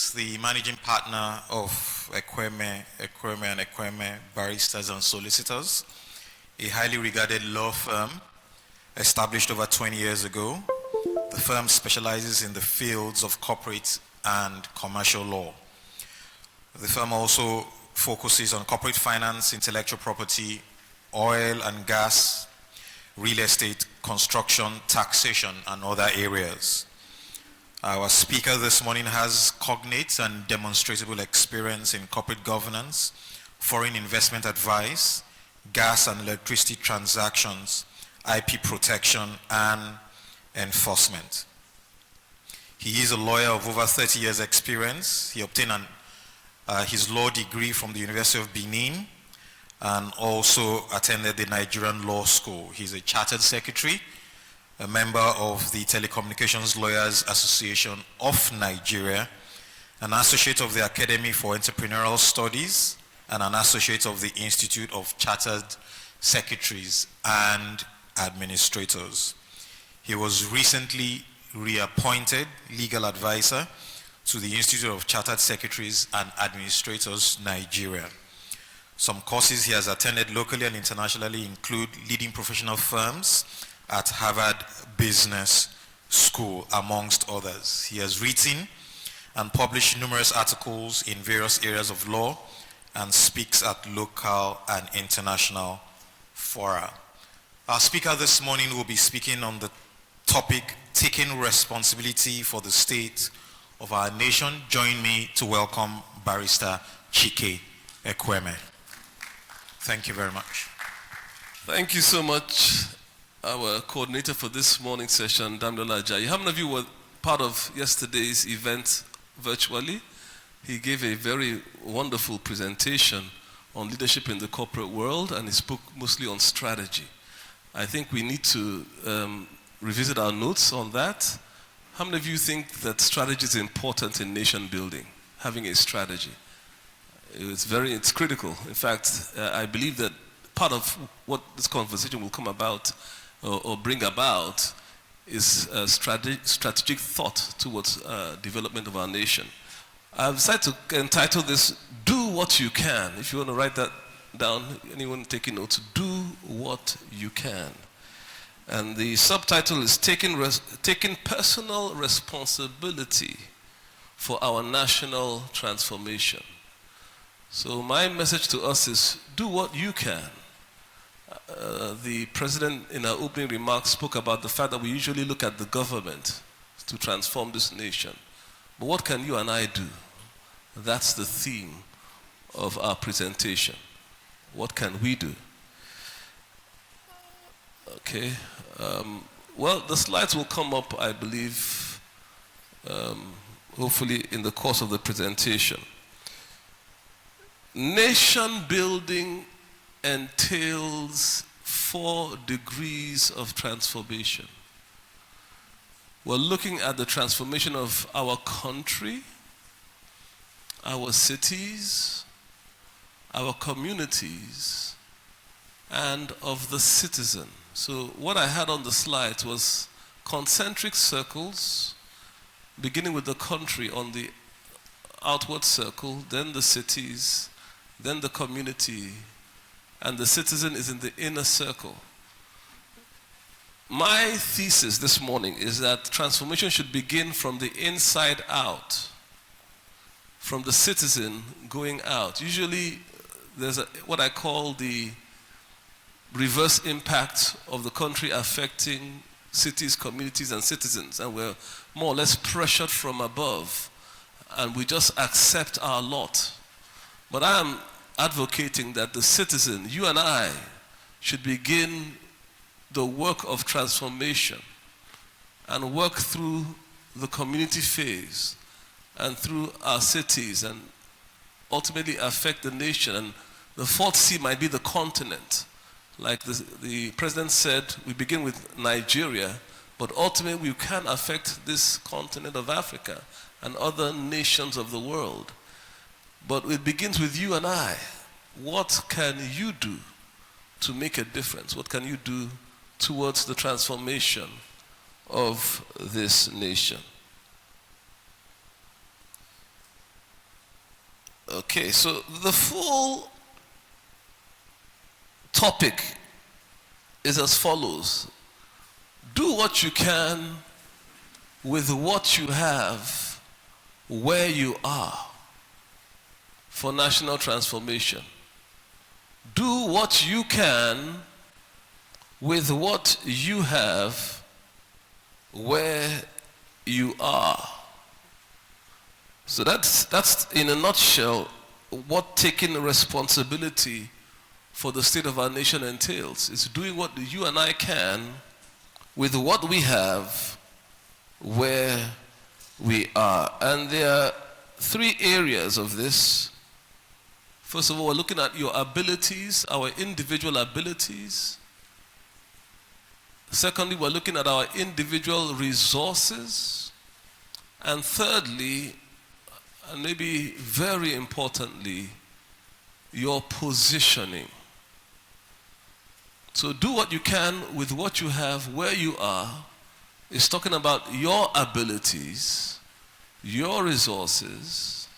is the managing partner of Ekwueme and Ekwueme Barristers and Solicitors, a highly regarded law firm established over 20 years ago. The firm specializes in the fields of corporate and commercial law. The firm also focuses on corporate finance, intellectual property, oil and gas, real estate, construction, taxation, and other areas. Our speaker this morning has cognate and demonstrable experience in corporate governance, foreign investment advice, gas and electricity transactions, IP protection, and enforcement. He is a lawyer of over 30 years experience. He obtained his law degree from the University of Benin and also attended the Nigerian Law School. He's a chartered secretary, a member of the Telecommunications Lawyers Association of Nigeria, an associate of the Academy for Entrepreneurial Studies, and an associate of the Institute of Chartered Secretaries and Administrators. He was recently reappointed legal advisor to the Institute of Chartered Secretaries and Administrators, Nigeria. Some courses he has attended locally and internationally include leading professional firms at Harvard Business School, amongst others. He has written and published numerous articles in various areas of law and speaks at local and international fora. Our speaker this morning will be speaking on the topic, taking responsibility for the state of our nation. Join me to welcome Barrister Chike Ekwueme. Thank you very much. Thank you so much, our coordinator for this morning session, Damdola Ajayi. How many of you were part of yesterday's event virtually? He gave a very wonderful presentation on leadership in the corporate world, and he spoke mostly on strategy. I think we need to revisit our notes on that. How many of you think that strategy is important in nation building, having a strategy? It's critical. In fact, I believe that part of what this conversation will come about or bring about is strategic thought towards development of our nation. I've decided to entitle this, Do What You Can. If you want to write that down, anyone taking notes, Do What You Can. And the subtitle is Taking Personal Responsibility for Our National Transformation. So my message to us is, do what you can. The president in her opening remarks spoke about the fact that we usually look at the government to transform this nation. But what can you and I do? That's the theme of our presentation. What can we do? Okay. Well, the slides will come up, I believe, hopefully in the course of the presentation. Nation building entails 4 degrees of transformation. We're looking at the transformation of our country, our cities, our communities, and of the citizen. So what I had on the slides was concentric circles, beginning with the country on the outward circle, then the cities, then the community, and the citizen is in the inner circle. My thesis this morning is that transformation should begin from the inside out, from the citizen going out. Usually there's what I call the reverse impact of the country affecting cities, communities, and citizens, and we're more or less pressured from above, and we just accept our lot. But I am advocating that the citizen, you and I, should begin the work of transformation and work through the community phase and through our cities and ultimately affect the nation. And the 4th C might be the continent. Like the president said, we begin with Nigeria, but ultimately we can affect this continent of Africa and other nations of the world. But it begins with you and I. What can you do to make a difference? What can you do towards the transformation of this nation? Okay, so the full topic is as follows. Do what you can with what you have where you are for national transformation. Do what you can with what you have where you are. So that's in a nutshell what taking responsibility for the state of our nation entails. It's doing what you and I can with what we have where we are. And there are three areas of this. First of all, we're looking at your abilities, our individual abilities. Secondly, we're looking at our individual resources. And thirdly, and maybe very importantly, your positioning. So do what you can with what you have where you are. It's talking about your abilities, your resources,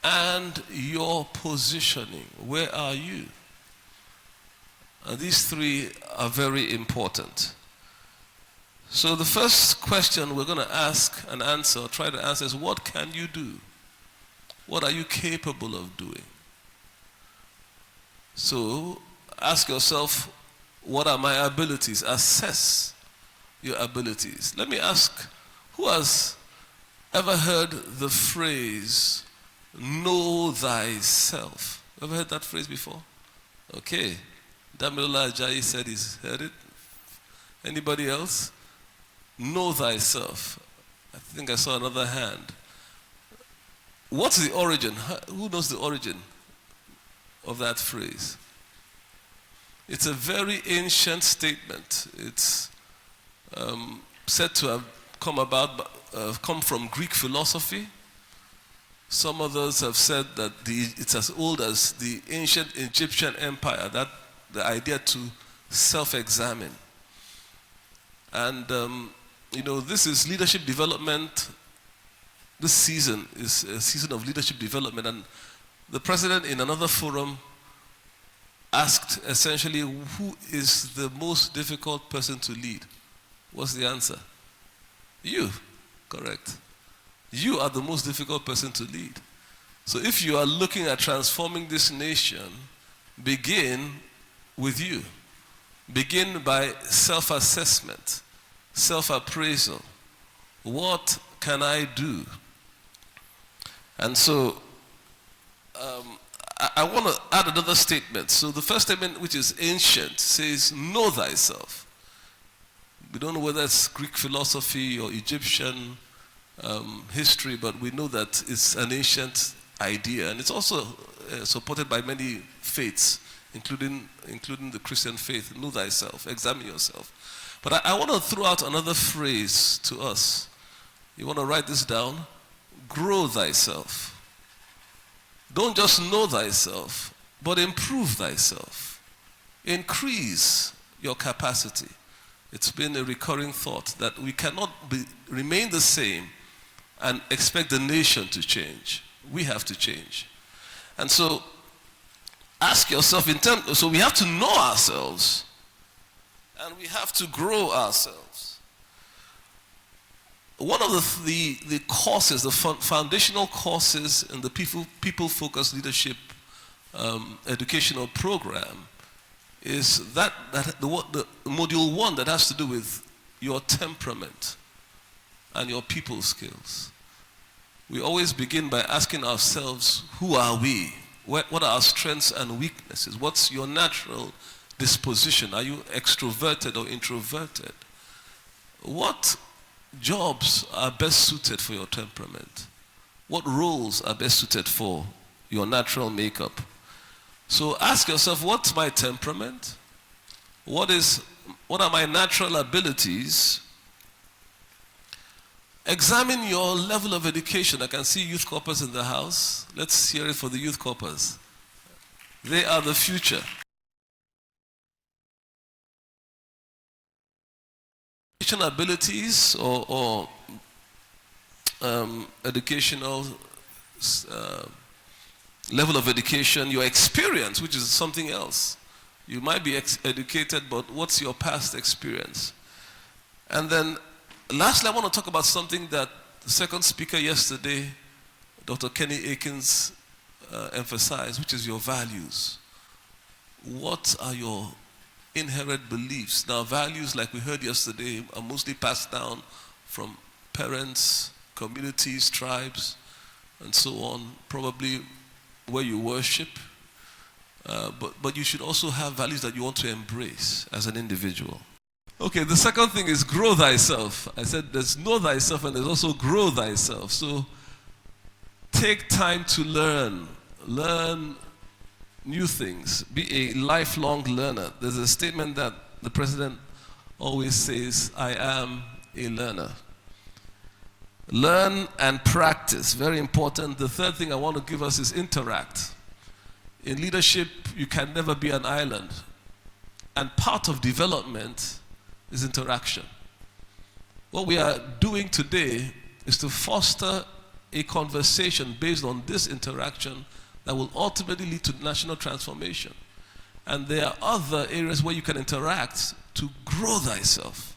and your positioning. Where are you? And these three are very important. So the first question we're going to ask and answer, or try to answer, is what can you do? What are you capable of doing? So ask yourself, what are my abilities? Assess your abilities. Let me ask, who has ever heard the phrase, know thyself? Ever heard that phrase before? Okay. Damilola Ajayi said he's heard it. Anybody else? Know thyself. I think I saw another hand. What's the origin? Who knows the origin of that phrase? It's a very ancient statement. It's said to have come from Greek philosophy. Some others have said that it's as old as the ancient Egyptian empire, that the idea to self-examine. And, this is leadership development. This season is a season of leadership development. And the president in another forum asked essentially, who is the most difficult person to lead? What's the answer? You. Correct. You are the most difficult person to lead. So if you are looking at transforming this nation, begin with you. Begin by self-assessment, self-appraisal. What can I do? And so I want to add another statement. So the first statement, which is ancient, says, know thyself. We don't know whether it's Greek philosophy or Egyptian history, but we know that it's an ancient idea. And it's also supported by many faiths, including the Christian faith. Know thyself, examine yourself. But I want to throw out another phrase to us. You want to write this down? Grow thyself. Don't just know thyself, but improve thyself. Increase your capacity. It's been a recurring thought that we cannot remain the same and expect the nation to change. We have to change. And so ask yourself, so we have to know ourselves and we have to grow ourselves. One of the courses, the foundational courses in the people-focused leadership educational program is the module 1 that has to do with your temperament and your people skills. We always begin by asking ourselves, who are we? What are our strengths and weaknesses? What's your natural disposition? Are you extroverted or introverted? What jobs are best suited for your temperament? What roles are best suited for your natural makeup? So ask yourself, what's my temperament? What are my natural abilities? Examine your level of education. I can see youth corpers in the house. Let's hear it for the youth corpers. They are the future. Abilities or educational level of education, your experience, which is something else. You might be educated, but what's your past experience? And then, lastly, I want to talk about something that the second speaker yesterday, Dr. Kenny Akins, emphasized, which is your values. What are your inherent beliefs? Now, values, like we heard yesterday, are mostly passed down from parents, communities, tribes, and so on, probably where you worship. But you should also have values that you want to embrace as an individual. Okay, the second thing is grow thyself. I said there's know thyself and there's also grow thyself. So take time to learn. Learn new things. Be a lifelong learner. There's a statement that the president always says, I am a learner. Learn and practice, very important. The third thing I want to give us is interact. In leadership, you can never be an island. And part of development is interaction. What we are doing today is to foster a conversation based on this interaction that will ultimately lead to national transformation. And there are other areas where you can interact to grow thyself.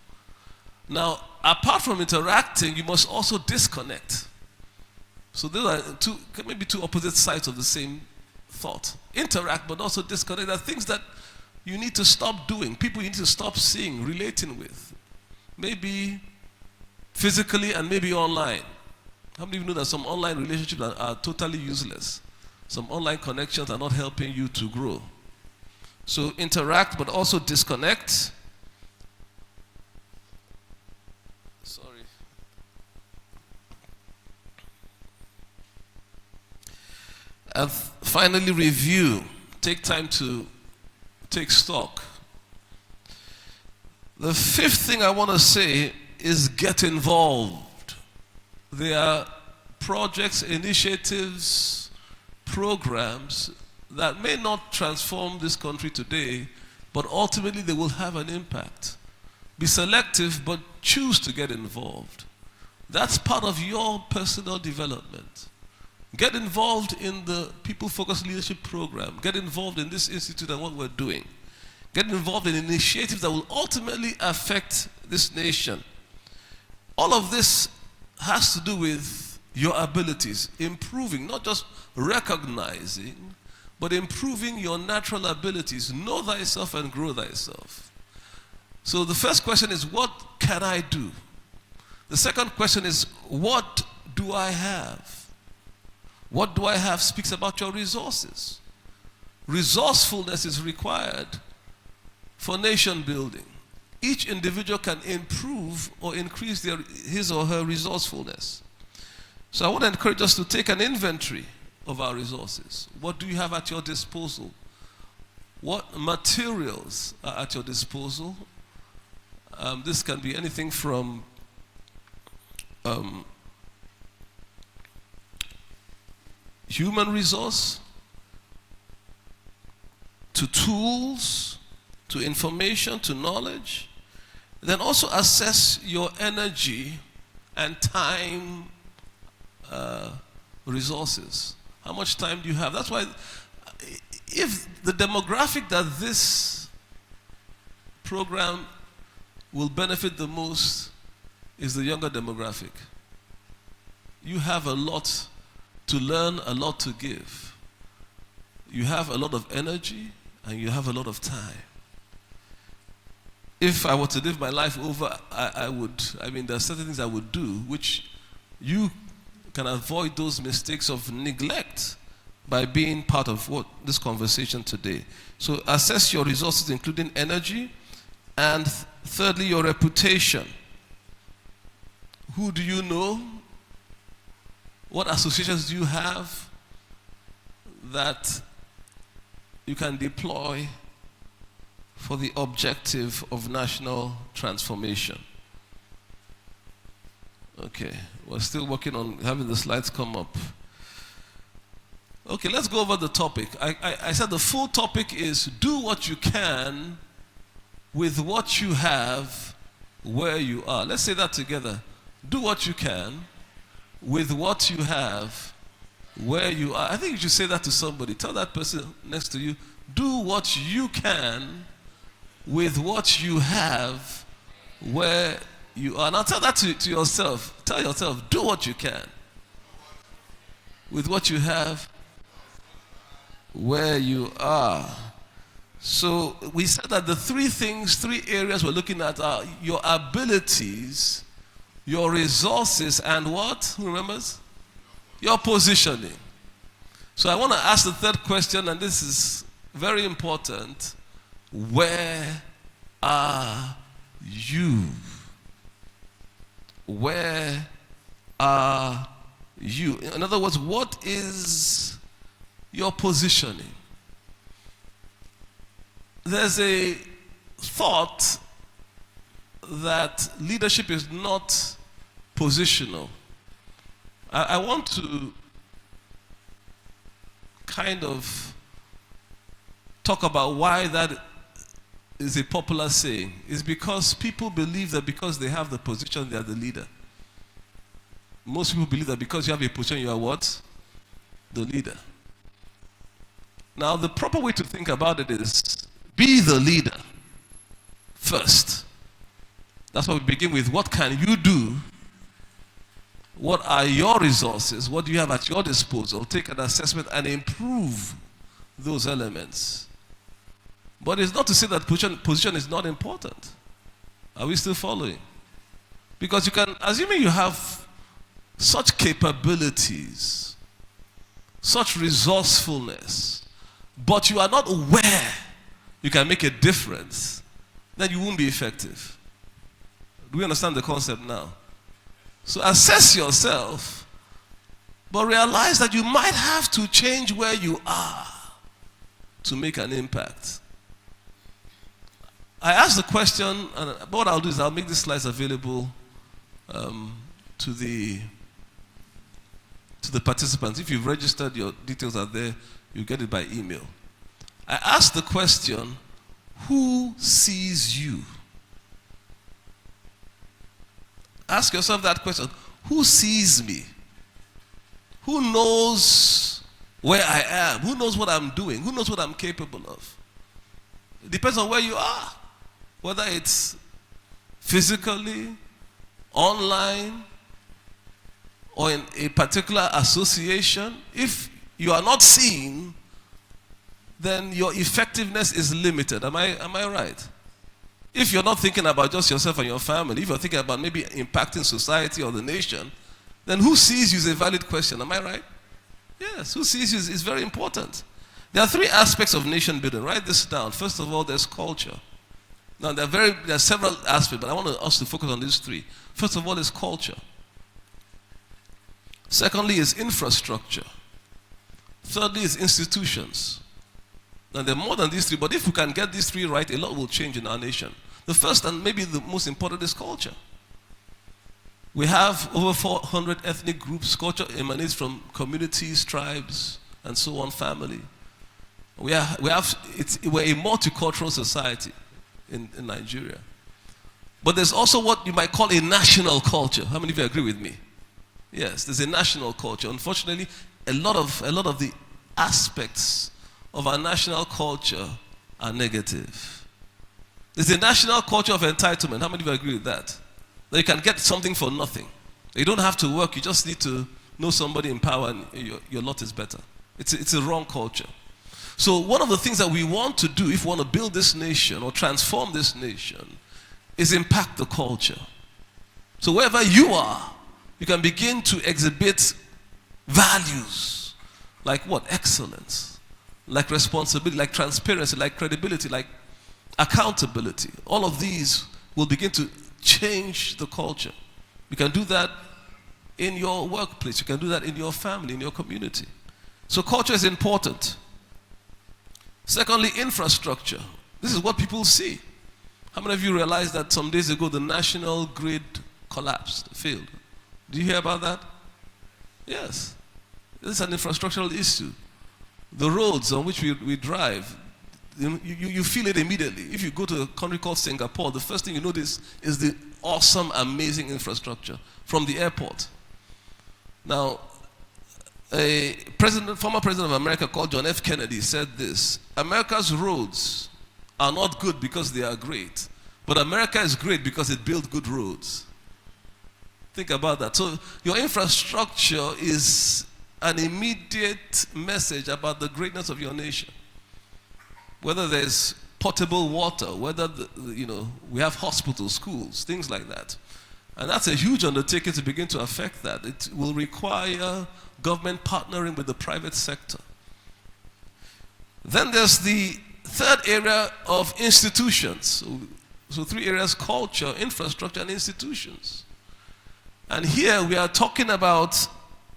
Now, apart from interacting, you must also disconnect. So those are maybe two opposite sides of the same thought. Interact, but also disconnect. There are things that you need to stop doing, people you need to stop seeing, relating with. Maybe physically and maybe online. How many of you know that some online relationships are totally useless? Some online connections are not helping you to grow. So interact, but also disconnect. Sorry. And finally, review. Take time to take stock. The fifth thing I want to say is get involved. There are projects, initiatives, programs that may not transform this country today, but ultimately they will have an impact. Be selective, but choose to get involved. That's part of your personal development. Get involved in the People-Focused Leadership Program. Get involved in this institute and what we're doing. Get involved in initiatives that will ultimately affect this nation. All of this has to do with your abilities, improving, not just recognizing, but improving your natural abilities. Know thyself and grow thyself. So the first question is, what can I do? The second question is, what do I have? What do I have speaks about your resources. Resourcefulness is required for nation building. Each individual can improve or increase his or her resourcefulness. So I want to encourage us to take an inventory of our resources. What do you have at your disposal? What materials are at your disposal? This can be anything from human resource, to tools, to information, to knowledge. Then also assess your energy and time resources. How much time do you have? That's why if the demographic that this program will benefit the most is the younger demographic. You have a lot to learn, a lot to give. You have a lot of energy and you have a lot of time. If I were to live my life over, there are certain things I would do which you can avoid those mistakes of neglect by being part of this conversation today. So assess your resources, including energy, and thirdly, your reputation. Who do you know? What associations do you have that you can deploy for the objective of national transformation? Okay, we're still working on having the slides come up. Okay, let's go over the topic. I said the full topic is do what you can with what you have where you are. Let's say that together. Do what you can with what you have where you are. I think you should say that to somebody. Tell that person next to you, do what you can with what you have where you are. Now tell that to yourself. Tell yourself, do what you can with what you have where you are. So we said that the three areas we're looking at are your abilities, your resources, and what? Who remembers? Your positioning. So I want to ask the third question, and this is very important. Where are you? Where are you? In other words, what is your positioning? There's a thought that leadership is not positional. I want to kind of talk about why that is a popular saying. It's because people believe that because they have the position, they are the leader. Most people believe that because you have a position, you are what? The leader. Now, the proper way to think about it is be the leader first. That's why we begin with what can you do? What are your resources? What do you have at your disposal? Take an assessment and improve those elements. But it's not to say that position is not important. Are we still following? Because you can, assuming you have such capabilities, such resourcefulness, but you are not aware you can make a difference, then you won't be effective. Do we understand the concept now? So assess yourself, but realize that you might have to change where you are to make an impact. I asked the question, and what I'll do is I'll make these slides available to the participants. If you've registered, your details are there. You get it by email. I asked the question, who sees you? Ask yourself that question. Who sees me? Who knows where I am? Who knows what I'm doing? Who knows what I'm capable of? It depends on where you are. Whether it's physically, online, or in a particular association. If you are not seen, then your effectiveness is limited. Am I right? If you're not thinking about just yourself and your family, if you're thinking about maybe impacting society or the nation, then who sees you is a valid question. Am I right? Yes, who sees you is very important. There are three aspects of nation building. Write this down. First of all, there's culture. Now, there are several aspects, but I want us to focus on these three. First of all is culture. Secondly is infrastructure. Thirdly is institutions. Now, there are more than these three, but if we can get these three right, a lot will change in our nation. The first and maybe the most important is culture. We have over 400 ethnic groups. Culture emanates from communities, tribes, and so on, family. We're a multicultural society in Nigeria. But there's also what you might call a national culture. How many of you agree with me? Yes, there's a national culture. Unfortunately, a lot of the aspects of our national culture are negative. There's a national culture of entitlement. How many of you agree with that? That you can get something for nothing. You don't have to work. You just need to know somebody in power and your lot is better. It's a wrong culture. So one of the things that we want to do if we want to build this nation or transform this nation is impact the culture. So wherever you are, you can begin to exhibit values like what? Excellence, like responsibility, like transparency, like credibility, like accountability. All of these will begin to change the culture. You can do that in your workplace. You can do that in your family, in your community. So culture is important. Secondly, infrastructure. This is what people see. How many of you realized that some days ago the national grid collapsed, failed? Do you hear about that? Yes. This is an infrastructural issue. The roads on which we drive, you feel it immediately. If you go to a country called Singapore, the first thing you notice is the awesome, amazing infrastructure from the airport. Now, a former president of America called John F. Kennedy said this: America's roads are not good because they are great, but America is great because it built good roads. Think about that. So your infrastructure is an immediate message about the greatness of your nation. Whether there's potable water, whether we have hospitals, schools, things like that. And that's a huge undertaking to begin to affect that. It will require government partnering with the private sector. Then there's the third area of institutions. So 3 areas: culture, infrastructure, and institutions. And here we are talking about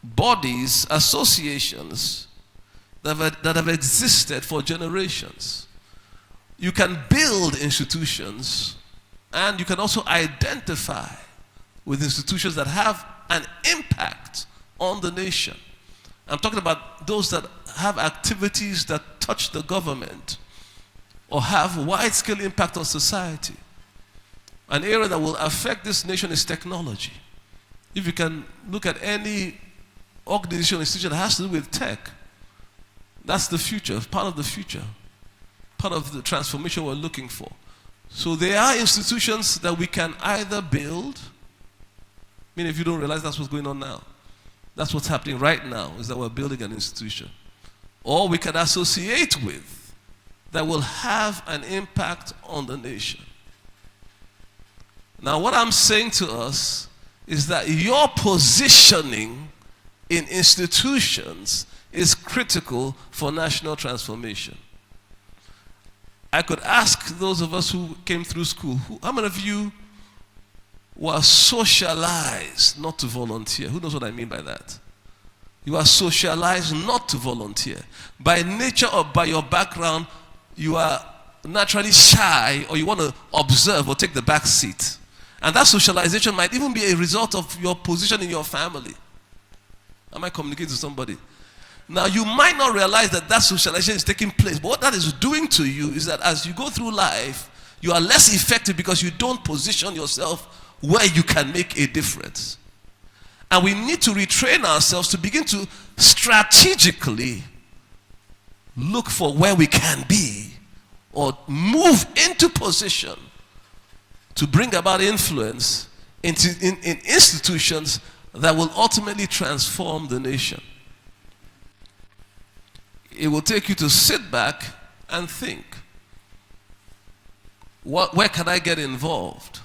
bodies, associations that have existed for generations. You can build institutions, and you can also identify with institutions that have an impact on the nation. I'm talking about those that have activities that touch the government or have wide-scale impact on society. An area that will affect this nation is technology. If you can look at any organization or institution that has to do with tech, that's the future, part of the future, part of the transformation we're looking for. So there are institutions that we can either build. I mean, if you don't realize that's what's going on now. That's what's happening right now, is that we're building an institution. Or we can associate with that will have an impact on the nation. Now, what I'm saying to us is that your positioning in institutions is critical for national transformation. I could ask those of us who came through school, how many of you were socialized not to volunteer? Who knows what I mean by that? You are socialized not to volunteer. By nature or by your background, you are naturally shy, or you want to observe or take the back seat. And that socialization might even be a result of your position in your family. Am I communicating to somebody? Now, you might not realize that socialization is taking place, but what that is doing to you is that as you go through life, you are less effective because you don't position yourself where you can make a difference. And we need to retrain ourselves to begin to strategically look for where we can be or move into position to bring about influence in institutions that will ultimately transform the nation. It will take you to sit back and think, where can I get involved?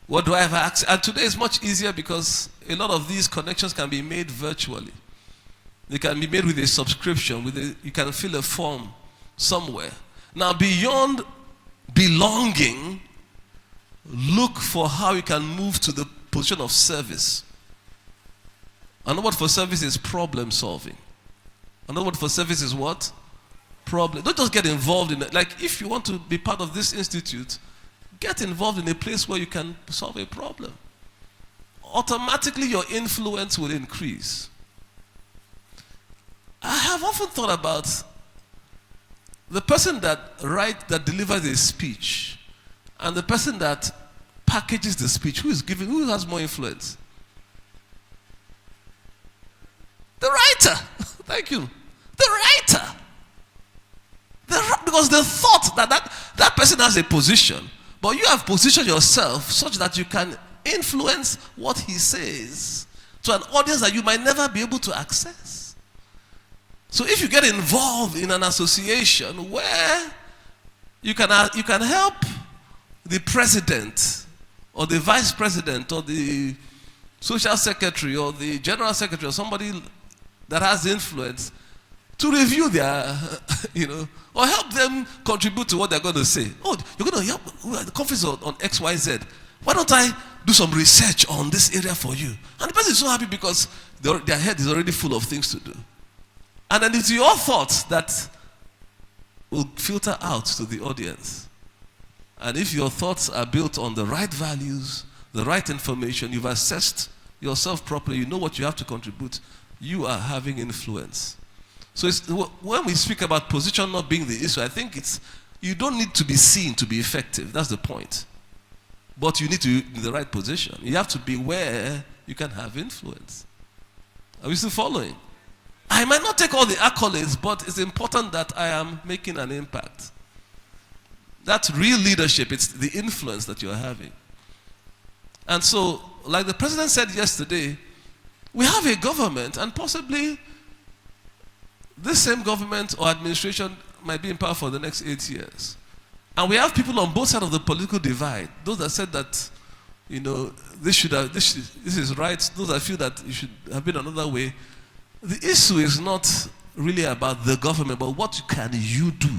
What do I have access? And today is much easier because a lot of these connections can be made virtually. They can be made with a subscription. You can fill a form somewhere. Now, beyond belonging, look for how you can move to the position of service. Another word for service is problem solving. Another word for service is what? Problem. Don't just get involved in it. Like, if you want to be part of this institute, get involved in a place where you can solve a problem. Automatically, your influence will increase. I have often thought about the person that delivers a speech and the person that packages the speech. Who has more influence? The writer. Thank you. The writer. Because the thought that person has a position, but you have positioned yourself such that you can influence what he says to an audience that you might never be able to access. So if you get involved in an association where you can help the president or the vice president or the social secretary or the general secretary or somebody that has influence to review their, or help them contribute to what they're going to say. Oh, you're going to help the conference on XYZ. Why don't I do some research on this area for you? And the person is so happy because their head is already full of things to do. And then it's your thoughts that will filter out to the audience. And if your thoughts are built on the right values, the right information, you've assessed yourself properly, you know what you have to contribute, you are having influence. So when we speak about position not being the issue, I think you don't need to be seen to be effective. That's the point. But you need to be in the right position. You have to be where you can have influence. Are we still following? I might not take all the accolades, but it's important that I am making an impact. That's real leadership. It's the influence that you're having. And so, like the president said yesterday, we have a government, and possibly this same government or administration might be in power for the next 8 years. And we have people on both sides of the political divide. Those that said that, this is right. Those that feel that it should have been another way. The issue is not really about the government, but what can you do?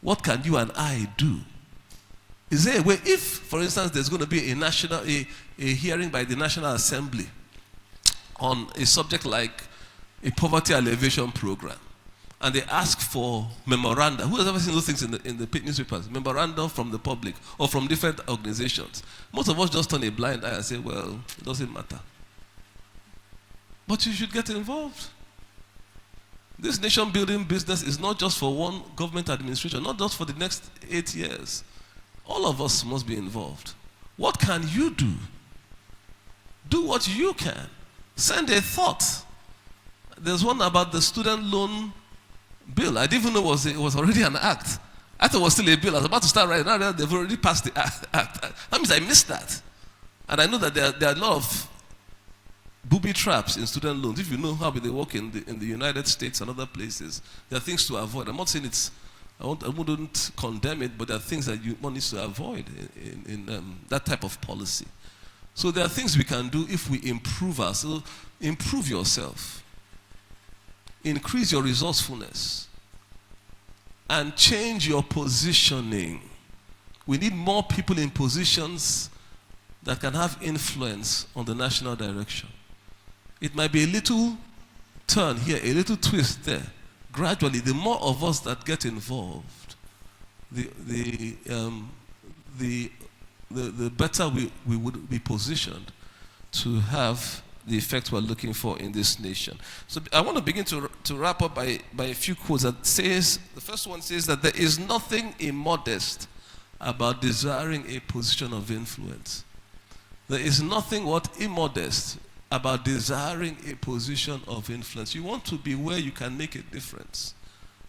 What can you and I do? Is there a way, if, for instance, there's going to be a hearing by the National Assembly on a subject like a poverty alleviation program, and they ask for memoranda. Who has ever seen those things in the newspapers? Memoranda from the public or from different organizations. Most of us just turn a blind eye and say, well, it doesn't matter. But you should get involved. This nation-building business is not just for one government administration, not just for the next 8 years. All of us must be involved. What can you do? Do what you can. Send a thought. There's one about the student loan bill. I didn't even know it was already an act. I thought it was still a bill. I was about to start writing. Now they've already passed the act. That means I missed that. And I know that there are a lot of booby traps in student loans. If you know how they work in the United States and other places, there are things to avoid. I'm not saying I wouldn't condemn it, but there are things that one needs to avoid in that type of policy. So there are things we can do if we improve ourselves. Improve yourself. Increase your resourcefulness. And change your positioning. We need more people in positions that can have influence on the national direction. It might be a little turn here, a little twist there. Gradually, the more of us that get involved, the better we would be positioned to have the effect we're looking for in this nation. So I want to begin to wrap up by a few quotes that says, the first one says that there is nothing immodest about desiring a position of influence. There is nothing immodest about desiring a position of influence. You want to be where you can make a difference.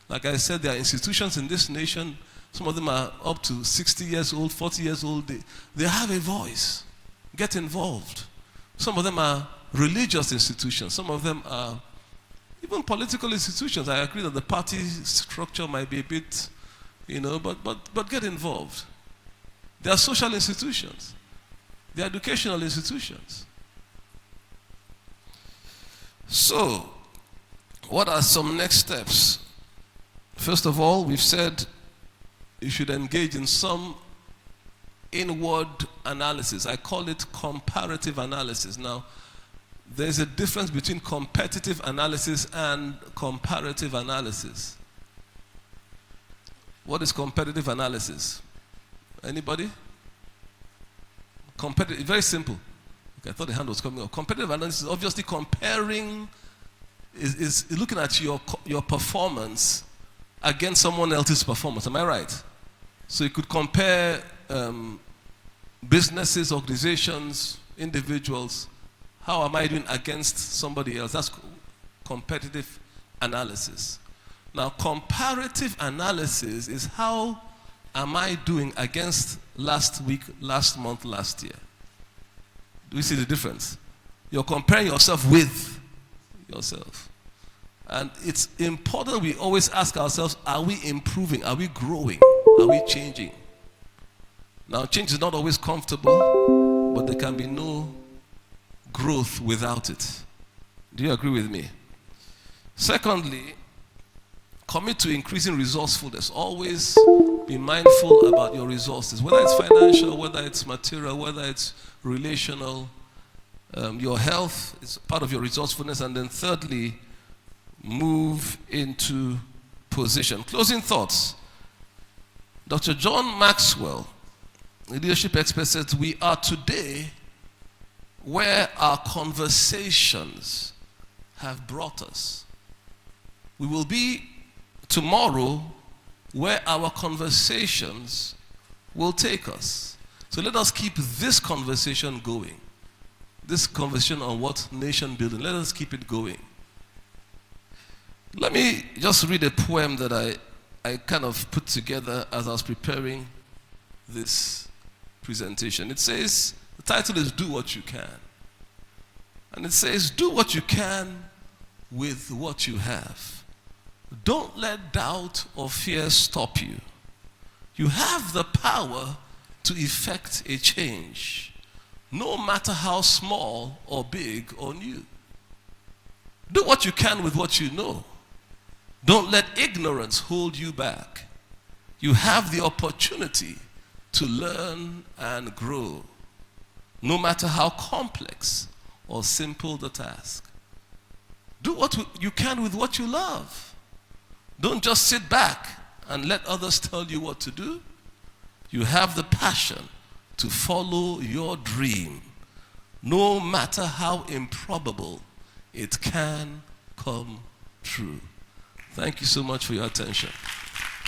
Like I said, there are institutions in this nation, some of them are up to 60 years old, 40 years old. They have a voice. Get involved. Some of them are religious institutions. Some of them are even political institutions. I agree that the party structure might be a bit, but get involved. There are social institutions. There are educational institutions. So, what are some next steps? First of all, we've said you should engage in some inward analysis. I call it comparative analysis. Now, there's a difference between competitive analysis and comparative analysis. What is competitive analysis? Anybody? Competitive, very simple. Okay, I thought the hand was coming up. Competitive analysis is obviously comparing, is looking at your performance against someone else's performance. Am I right? So you could compare businesses, organizations, individuals. How am I doing against somebody else? That's competitive analysis. Now, comparative analysis is how am I doing against last week, last month, last year? Do you see the difference? You're comparing yourself with yourself. And it's important we always ask ourselves, are we improving? Are we growing? Are we changing? Now, change is not always comfortable, but there can be no growth without it. Do you agree with me? Secondly, commit to increasing resourcefulness. Always be mindful about your resources, whether it's financial, whether it's material, whether it's relational. Your health is part of your resourcefulness. And then thirdly, move into position. Closing thoughts. Dr. John Maxwell, the leadership expert, said, we are today where our conversations have brought us. We will be tomorrow where our conversations will take us. So let us keep this conversation going. This conversation on what nation building, let us keep it going. Let me just read a poem that I kind of put together as I was preparing this presentation. It says, the title is Do What You Can. And it says, do what you can with what you have. Don't let doubt or fear stop you. You have the power to effect a change, no matter how small or big or new. Do what you can with what you know. Don't let ignorance hold you back. You have the opportunity to learn and grow, no matter how complex or simple the task. Do what you can with what you love. Don't just sit back and let others tell you what to do. You have the passion to follow your dream, no matter how improbable it can come true. Thank you so much for your attention.